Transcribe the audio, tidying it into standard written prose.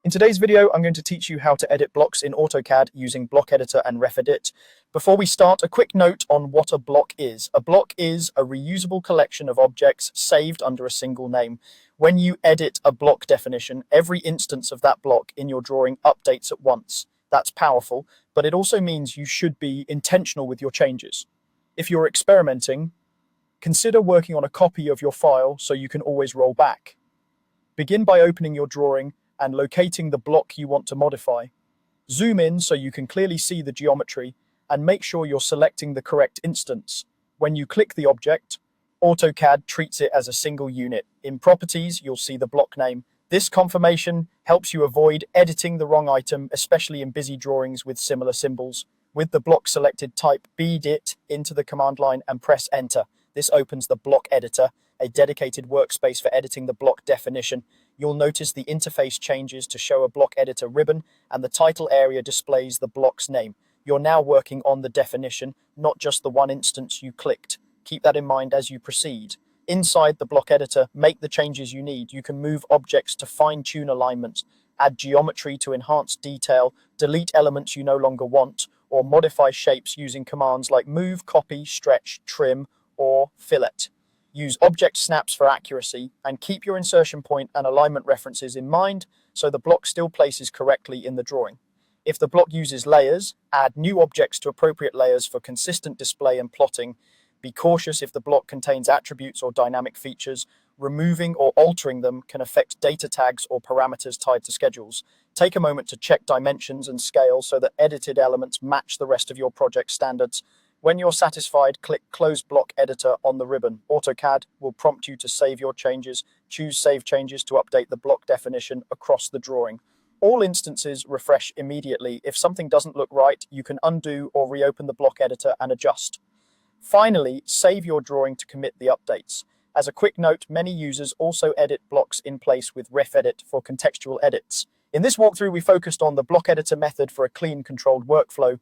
In today's video, I'm going to teach you how to edit blocks in AutoCAD using Block Editor and RefEdit. Before we start, a quick note on what a block is. A block is a reusable collection of objects saved under a single name. When you edit a block definition, every instance of that block in your drawing updates at once. That's powerful, but it also means you should be intentional with your changes. If you're experimenting, consider working on a copy of your file so you can always roll back. Begin by opening your drawing and locating the block you want to modify. Zoom in so you can clearly see the geometry and make sure you're selecting the correct instance. When you click the object, AutoCAD treats it as a single unit. In Properties, you'll see the block name. This confirmation helps you avoid editing the wrong item, especially in busy drawings with similar symbols. With the block selected, type BDIT into the command line and press Enter. This opens the Block Editor, a dedicated workspace for editing the block definition. You'll notice the interface changes to show a block editor ribbon, and the title area displays the block's name. You're now working on the definition, not just the one instance you clicked. Keep that in mind as you proceed. Inside the block editor, make the changes you need. You can move objects to fine-tune alignments, add geometry to enhance detail, delete elements you no longer want, or modify shapes using commands like move, copy, stretch, trim, or fillet. Use object snaps for accuracy, and keep your insertion point and alignment references in mind so the block still places correctly in the drawing. If the block uses layers, add new objects to appropriate layers for consistent display and plotting. Be cautious if the block contains attributes or dynamic features. Removing or altering them can affect data tags or parameters tied to schedules. Take a moment to check dimensions and scale so that edited elements match the rest of your project standards. When you're satisfied, click Close Block Editor on the ribbon. AutoCAD will prompt you to save your changes. Choose Save Changes to update the block definition across the drawing. All instances refresh immediately. If something doesn't look right, you can undo or reopen the block editor and adjust. Finally, save your drawing to commit the updates. As a quick note, many users also edit blocks in place with RefEdit for contextual edits. In this walkthrough, we focused on the block editor method for a clean, controlled workflow.